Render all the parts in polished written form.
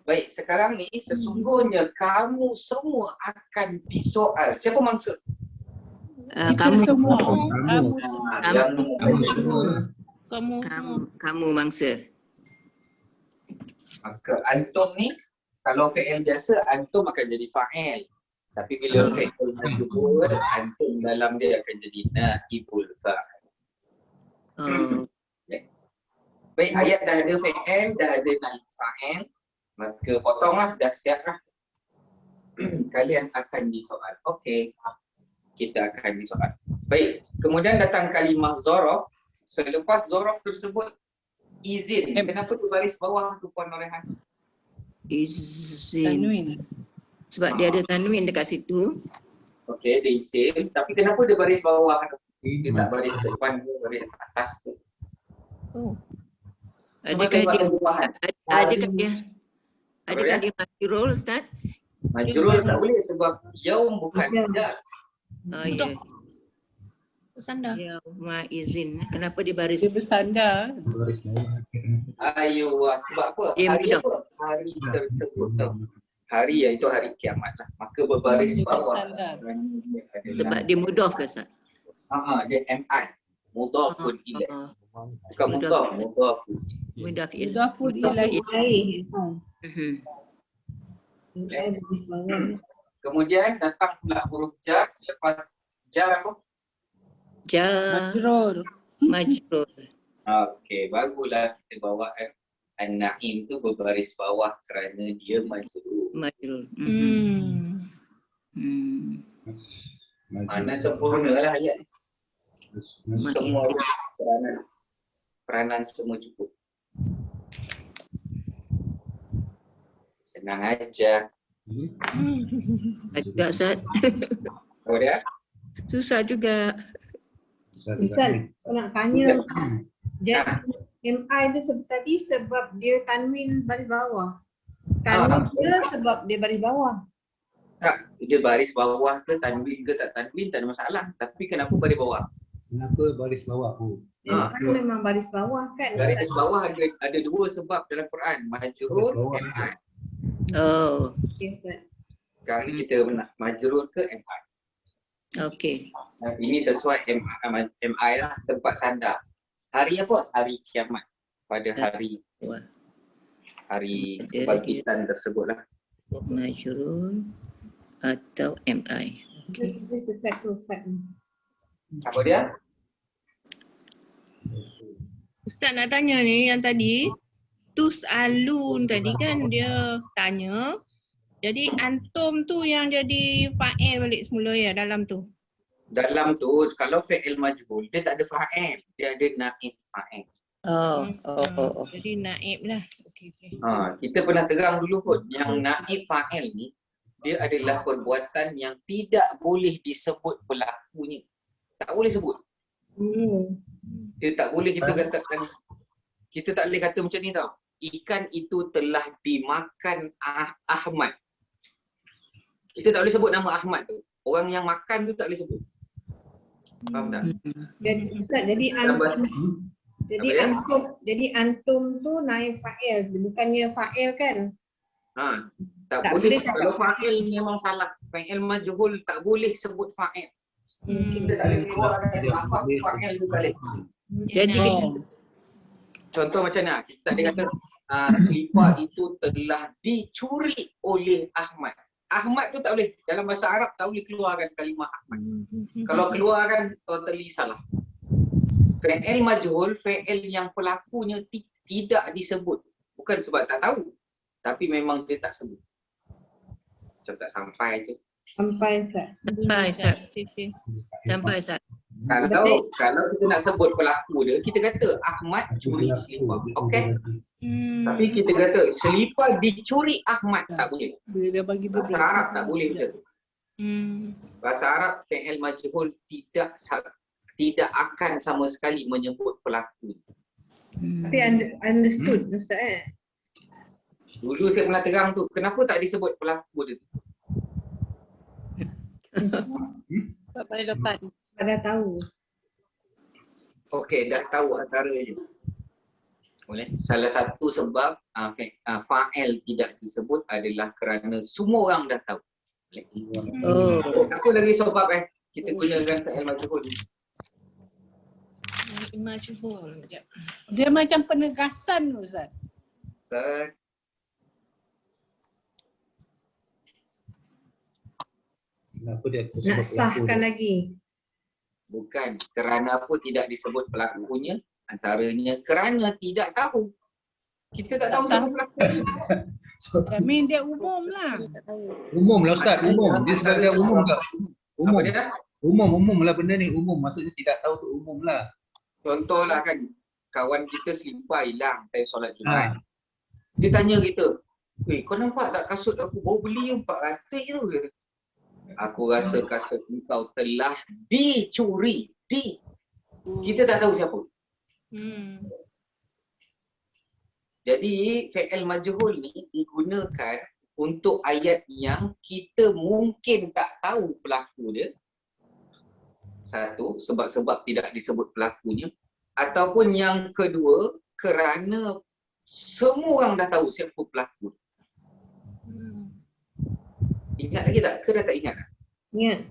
Baik, sekarang ni sesungguhnya kamu semua akan disoal. Siapa mangsa? Kamu semua. Kamu semua. Kamu mangsa. Maka antum ni, kalau fi'il biasa, antum akan jadi fa'il. Tapi bila fi'il majhul, antum dalam dia akan jadi naibul fa'il. Baik, ayat dah ada fi'il, dah ada naib fa'il. Maka potonglah, dah siap lah. Kalian akan disoal. Okey, kita akan disoal. Baik, kemudian datang kalimah zorof. Selepas zorof tersebut, izin. Kenapa tu baris bawah tu Puan Norehan? Izin. Tanwin. Sebab dia ada tanwin dekat situ. Okey, dia izin. Tapi kenapa dia baris bawah? Dia tak baris depan, dia baris atas tu. Adakah dia majrur, Ustaz? Majrur tak boleh sebab yaum bukan jar. Ya. Bersandar. Ya, izin. Kenapa dia baris? Dia bersandar. Ayuh, sebab apa? Dia Hari mudah. apa? Hari tersebut tau. Hari iaitu hari kiamat lah. Maka berbaris Dia bawah. bersandar. Sebab dia mudhaf ke, Ustaz? Dia MI. Mudhafun ilaih. Bukan Mudhaf. mudhaf. Mudhaf ilaih. Mudhafun ilaih. Kemudian datang pula huruf jar. Selepas jar apa? Majrur. Majrur. Okey, bagulah kita bawa An-Na'im tu berbaris bawah kerana dia majrur. Majrur. Mana sempurna lah ayat ni. Semua peranan semua cukup. Senang aja. Juga, Ustaz. Oh dia? Susah juga. Ustaz, aku nak tanya. MI tu tadi sebab dia tanwin baris bawah. Tanwin ke sebab dia baris bawah? Tak, dia baris bawah ke tanwin ke tak tanwin tak ada masalah. Tapi kenapa baris bawah? Kenapa baris bawah? Kan memang baris bawah kan? Baris bawah ada dua sebab dalam Quran. Majrur, MI. Oh, Okay, Ustaz. Sekarang ni kita nak majrur ke MI. okey. Ini sesuai MI lah, tempat sandar. Hari apa? Hari kiamat. Pada hari kebangkitan tersebut lah. Majrur atau MI. Okay. Apa dia? Ustaz nak tanya ni yang tadi. Tus'alun tadi kan dia tanya. Jadi antum tu yang jadi fa'il balik semula ya dalam tu. Dalam tu kalau fi'il majhul dia tak ada fa'il, dia ada naib fa'il. Jadi naib lah. Okey. Kita pernah terang dulu kot yang naib fa'il ni dia adalah perbuatan yang tidak boleh disebut pelakunya. Tak boleh sebut. Dia tak boleh kita katakan, kita tak boleh kata macam ni tau. Ikan itu telah dimakan Ahmad. Kita tak boleh sebut nama Ahmad tu. Orang yang makan tu tak boleh sebut. Faham tak? Jadi antum tu naib fa'il, bukannya fa'il kan? Tak boleh. Kalau fa'il memang salah. Fa'il majhul tak boleh sebut fa'il. Kita tak boleh keluarkan lafaz fa'il tu balik. Jadi Contoh macam ni, kita tak boleh kata selipar itu telah dicuri oleh Ahmad. Ahmad tu tak boleh. Dalam bahasa Arab tak boleh keluarkan kalimah Ahmad. Kalau keluarkan totally salah. Fi'il majhul, fi'il yang pelakunya tidak disebut. Bukan sebab tak tahu. Tapi memang dia tak sebut. Macam tak sampai tu. Sampai Ustaz. Sampai Ustaz. Kalau kita nak sebut pelaku dia, kita kata Ahmad curi selipar. Okey? Tapi kita kata selipar dicuri Ahmad, tak boleh. Dia bagi dia Bahasa Arab tak boleh macam tu. Bahasa Arab fi'il majhul tidak akan sama sekali menyebut pelaku. Tapi understood Ustaz Dulu saya pernah terang tu, kenapa tak disebut pelaku dia tu? pada depan. Dah tahu. Okey, dah tahu antara je. Boleh. Salah satu sebab fa'il tidak disebut adalah kerana semua orang dah tahu. Boleh. Oh, Apa lagi sebab kita gunakan fa'il majhul? Majhul. Sekejap. Dia macam penegasan Ustaz. Kenapa dia Nak tersebut sahkan lagi. Bukan kerana apa tidak disebut pelakunya, antaranya kerana tidak tahu. Kita tak tahu siapa pelakunya. I mean dia umum lah. Umum lah Ustaz, umum. Dia sebagai umum ke? Umum. Apa dia? Umum lah benda ni, umum. Maksudnya tidak tahu tu umum lah. Contohlah kan, kawan kita selipar hilang time solat Jumaat. Dia tanya kita, kau nampak tak kasut aku baru beli 400 tu ke? Aku rasa kasut kau telah dicuri. Kita tak tahu siapa. Jadi fi'il majhul ni digunakan untuk ayat yang kita mungkin tak tahu pelaku dia. Satu, sebab tidak disebut pelakunya. Ataupun yang kedua, kerana semua orang dah tahu siapa pelaku. Ingat lagi tak? Ke dah tak ingat? Ingat.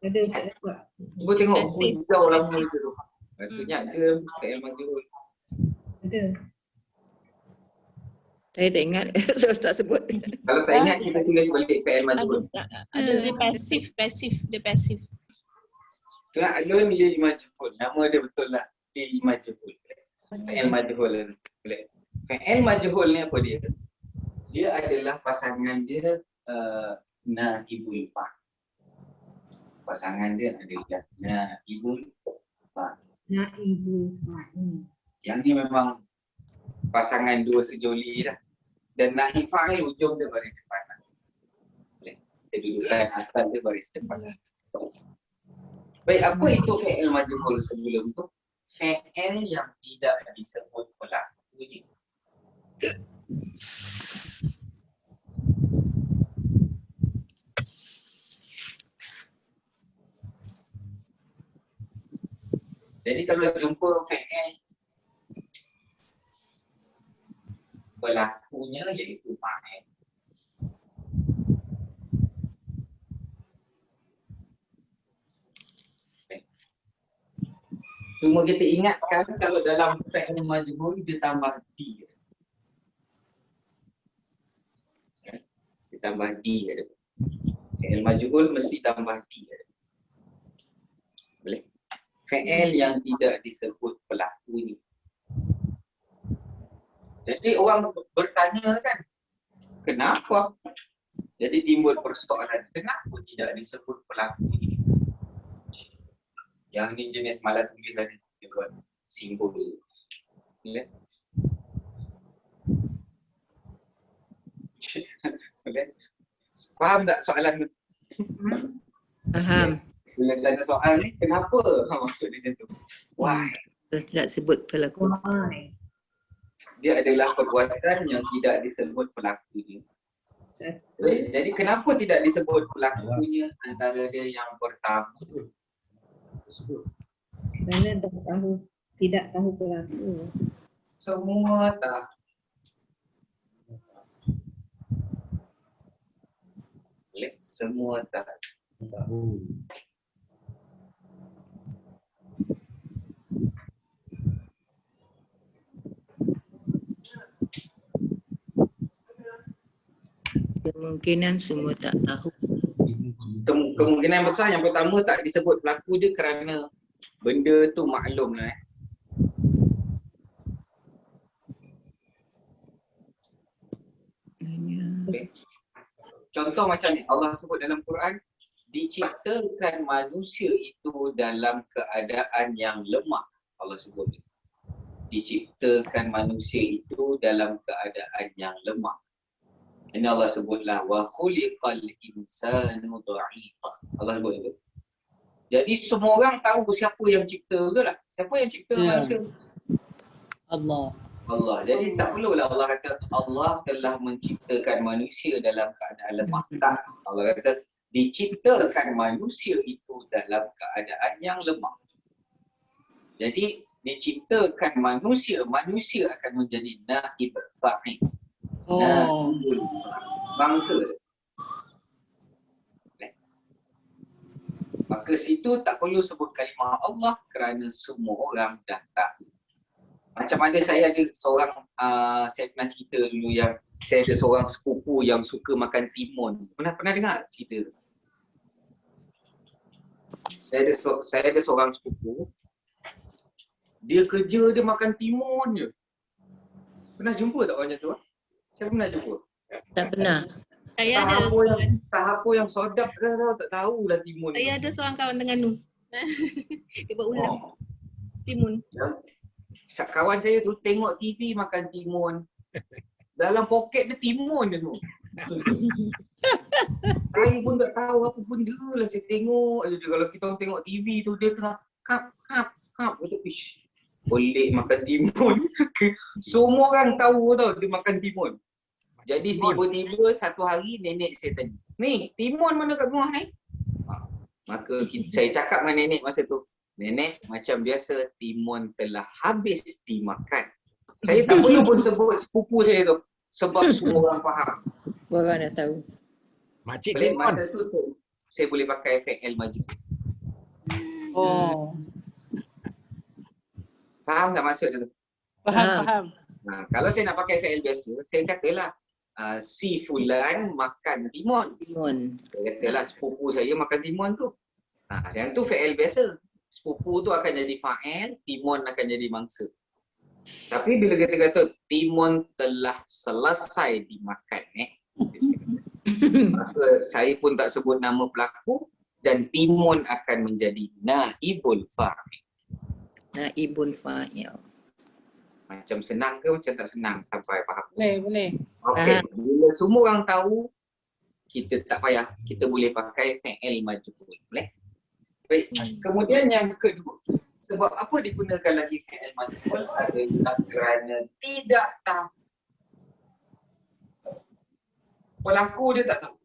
Ada Ustaz dapat. Cuba tengok Pasif. buku jauh lama itu tu. Rasanya ada fi'il majhul. Ada. saya tak ingat. Saya tak sebut. Kalau tak ingat kita tulis balik fi'il majhul. Ada dia pasif. Dia pasif. Alun dia majhul. Nama dia betul lah. Dia majhul. Fi'il majhul. Fi'il majhul ni apa dia? Dia adalah pasangan dia naibul fa'il. Pasangan dia adalah naibul fa'il. Naibul fa'il. Yang ni memang pasangan dua sejoli dah. Dan naib fa'il ujung dia baris depan. Boleh. Kita dudukkan asal dia baris depan. Baik, apa itu fi'il majhul sebelum tu? Fi'il yang tidak disebut pelakunya. Jadi kalau jumpa fi'il pelakunya iaitu fa'il. Cuma kita ingatkan kalau dalam fi'il majhul dia tambah di. Dia tambah di ada. Fi'il majhul mesti tambah di ada. Boleh? Fi'il yang tidak disebut pelakunya. Jadi orang bertanya kan, kenapa? Jadi timbul persoalan, kenapa tidak disebut pelakunya? Yang ni jenis malah tulis tadi, dia buat simbol. Boleh? Boleh? Faham tak soalan tu? Faham. Bila tanya soal ni, kenapa? Maksud dia tu. Why? Tidak sebut pelaku. Why? Dia adalah perbuatan yang tidak disebut pelakunya. Jadi kenapa tidak disebut pelakunya? Antara dia yang pertama, Kerana dah tahu, tidak tahu pelaku. semua tak. Boleh? Semua tak. Tahu. Kemungkinan semua tak tahu. Kemungkinan besar yang pertama tak disebut pelaku dia kerana benda tu maklum lah. Contoh macam ni, Allah sebut dalam Quran, diciptakan manusia itu dalam keadaan yang lemah. Allah sebut ni. Diciptakan manusia itu dalam keadaan yang lemah. Ini Allah sebutlah wa khuliqal insanu dha'ifa. Allah sebut itu. Jadi semua orang tahu siapa yang cipta, betul tak? Siapa yang cipta manusia? Allah. Allah. Jadi tak perlulah Allah kata Allah telah menciptakan manusia dalam keadaan lemah. Tak. Allah kata diciptakan manusia itu dalam keadaan yang lemah. Jadi diciptakan manusia, manusia akan menjadi naib fa'il. Oh. Bangsa. Maka situ tak perlu sebut kalimah Allah kerana semua orang dah tahu. Macam ada saya ada seorang, saya pernah cerita dulu yang saya ada seorang sepupu yang suka makan timun. Pernah dengar cerita? Saya ada seorang sepupu, dia kerja dia makan timun je. Pernah jumpa tak orang macam tu? Saya pernah jumpa. Tak pernah. Saya ada Tahap yang sedap dah tak tahu lah timun. saya ada seorang kawan Terengganu. Dia buat ulam timun. Kawan saya tu tengok TV makan timun. Dalam poket dia timun je tu. Saya pun tak tahu apa benda lah. Saya tengok aja kalau kita orang tengok TV tu dia tengah kap. Betul, ish. Boleh makan timun. Semua orang tahu tau dia makan timun. Jadi tiba-tiba satu hari nenek saya tanya, "Ni, timun mana kat rumah ni?" Maka saya cakap dengan nenek masa tu, "Nenek, macam biasa timun telah habis dimakan." Saya tak perlu pun sebut sepupu saya tu sebab semua orang faham. Orang dah tahu. Makcik Boleh Lemon. masa tu saya boleh pakai FL maju. Oh. Faham tak maksud dia tu? Faham. Kalau saya nak pakai FL biasa, saya katalah si fulan makan timun. Timun. Saya katalah sepupu saya makan timun tu. Yang tu fa'il biasa. Sepupu tu akan jadi fa'il, timun akan jadi mangsa. Tapi bila kita kata timun telah selesai dimakan, maka saya pun tak sebut nama pelaku dan timun akan menjadi naibul fa'il. Naibul fa'il. Macam senang ke macam tak senang sampai faham? Boleh. Okey, bila semua orang tahu, kita tak payah, kita boleh pakai fa'il majhul. Boleh? Baik, kemudian yang kedua, sebab apa digunakan lagi fa'il majhul adalah kerana tidak tahu. Pelaku dia tak tahu.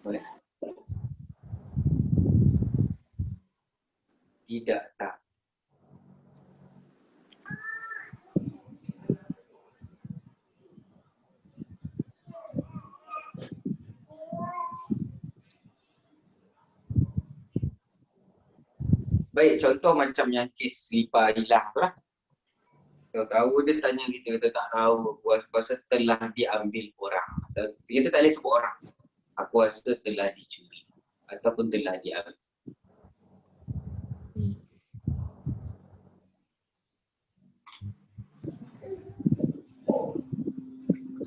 Boleh? Tidak tahu. Baik, contoh macam yang kes lipa hilang tu lah. Kalau tahu dia tanya kita tak tahu, aku rasa telah diambil orang. Kita tak boleh sebut orang. Aku rasa telah dicuri ataupun telah diambil.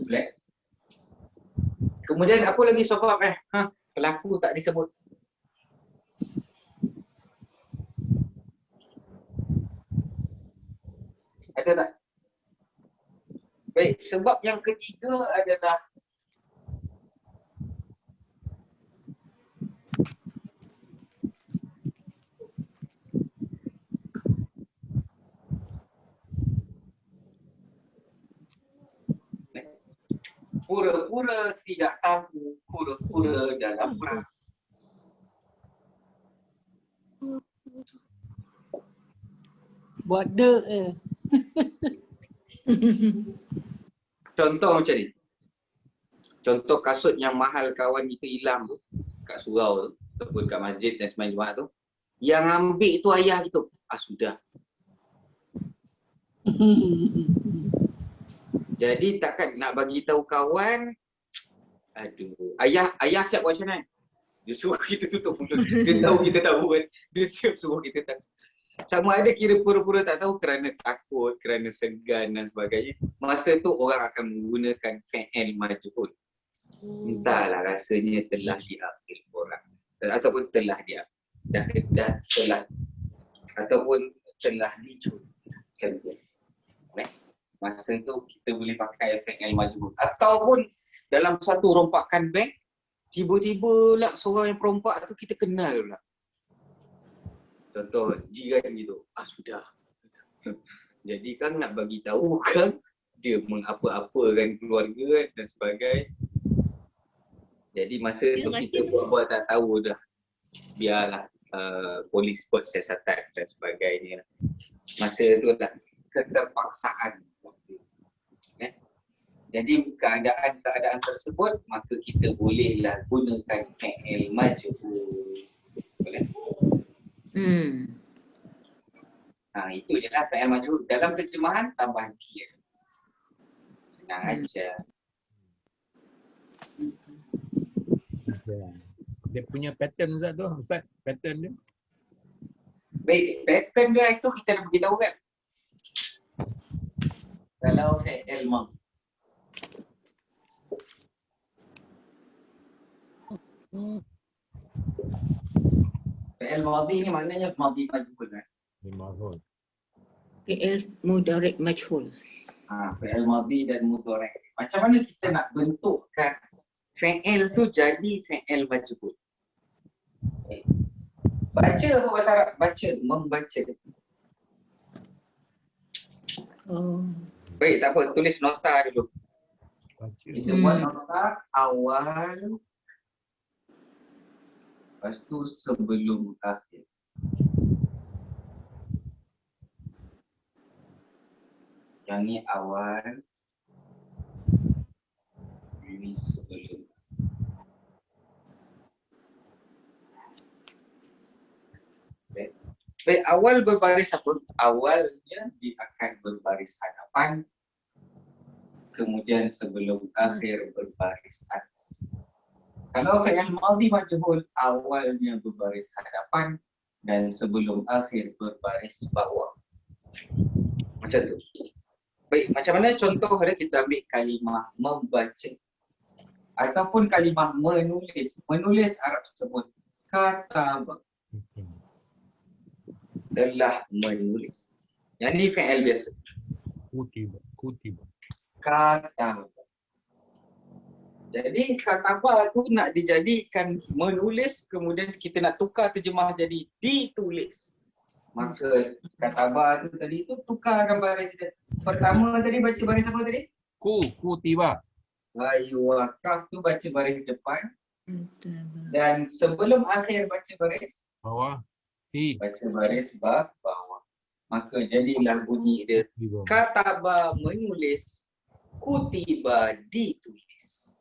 Boleh? Kemudian apa lagi sebab pelaku tak disebut. Ada tak? Baik, sebab yang ketiga adalah pura-pura tidak tahu, pura-pura dalam perang. Buat dek Contoh macam ni. Contoh kasut yang mahal kawan kita hilang tu kat surau tu ataupun kat masjid dan sembang Jumaat tu. Yang ambil tu ayah kita. Sudah. Jadi takkan nak bagi tahu kawan, ayah siap buat macam mana? Dia suruh kita tutup mulut. Dia tahu kita tahu kan. Dia siap suruh kita tahu. Sama ada kira pura-pura tak tahu kerana takut, kerana segan dan sebagainya. Masa tu orang akan menggunakan fa'il majhul. Entahlah rasanya telah diambil orang. Ataupun telah diambil. Telah. Ataupun telah dicuri. Macam tu. Masa tu kita boleh pakai fa'il majhul. Ataupun dalam satu rompakan bank, tiba-tiba lah seorang yang perompak tu kita kenal pula. Contoh jiran gitu, sudah. Jadi kan nak bagi tahu kan dia mengapa-apakan keluarga dan sebagainya. Jadi masa tu kita buat tak tahu dah. biarlah polis buat siasatan dan sebagainya. Masa tu lah keterpaksaan. Jadi keadaan tersebut maka kita bolehlah gunakan fi'il majhul. Boleh? Itu je lah fi'il majhul. Dalam terjemahan tambah dia. Senang aja. Dia punya pattern Ustaz tu, Ustaz, pattern dia. Baik, pattern dia itu kita dah beritahu kan. Kalau fi'il madhi. Fi'il madhi ni maknanya madhi majhul kan. Majhul. fi'il mudhari' majhul. Fi'il madhi dan mudhari'. Macam mana kita nak bentukkan fi'il tu jadi fi'il majhul? Baca apa bahasa Arab? Baca, membaca. Baik, tak apa, tulis nota dulu. Kita buat nota awal, lepas tu sebelum akhir. Yang ni awal, ini sebelum. Baik, awal berbaris apa? Awalnya dia akan berbaris hadapan, kemudian sebelum akhir berbaris atas. Kalau fi'il madhi majhul, awalnya berbaris hadapan dan sebelum akhir berbaris bawah. Macam tu. Baik, macam mana contoh ada kita ambil kalimah membaca ataupun kalimah menulis. Menulis Arab sebut kataba. Telah menulis. Yang ni fi'il biasa. Kutiba. Kataba. Jadi kataba tu nak dijadikan menulis, kemudian kita nak tukar terjemah jadi ditulis. Maka kataba tu tadi tu tukarkan baris dia. Pertama tadi baca baris apa tadi? Kutiba. Kaf tu baca baris depan. Dan sebelum akhir baca baris Bawah. baca baris bawah. Maka jadilah bunyi dia kataba menulis, kutiba ditulis.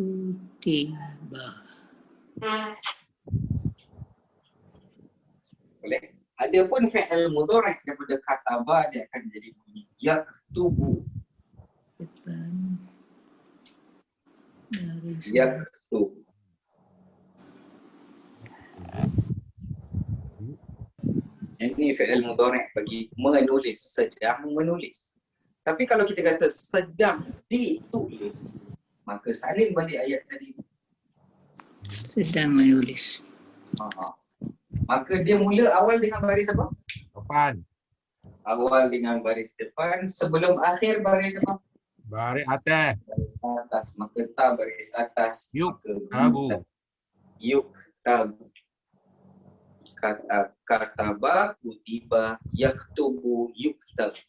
Kutiba. Boleh? Ada pun fi'il mudhari' daripada kataba dia akan jadi bunyi yaktubu. Depan. Baris. Yaktubu. Ini fi'il mudhari' bagi menulis, sedang menulis. Tapi kalau kita kata sedang ditulis, maka salin balik ayat tadi. Sedang menulis. Maka dia mula awal dengan baris apa? Depan. Awal dengan baris depan, sebelum akhir baris apa? Baris atas. Baris atas, maka ta baris atas. Yuktabu. Yuktabu. Kataba, kutiba, yaktubu, yuktabu.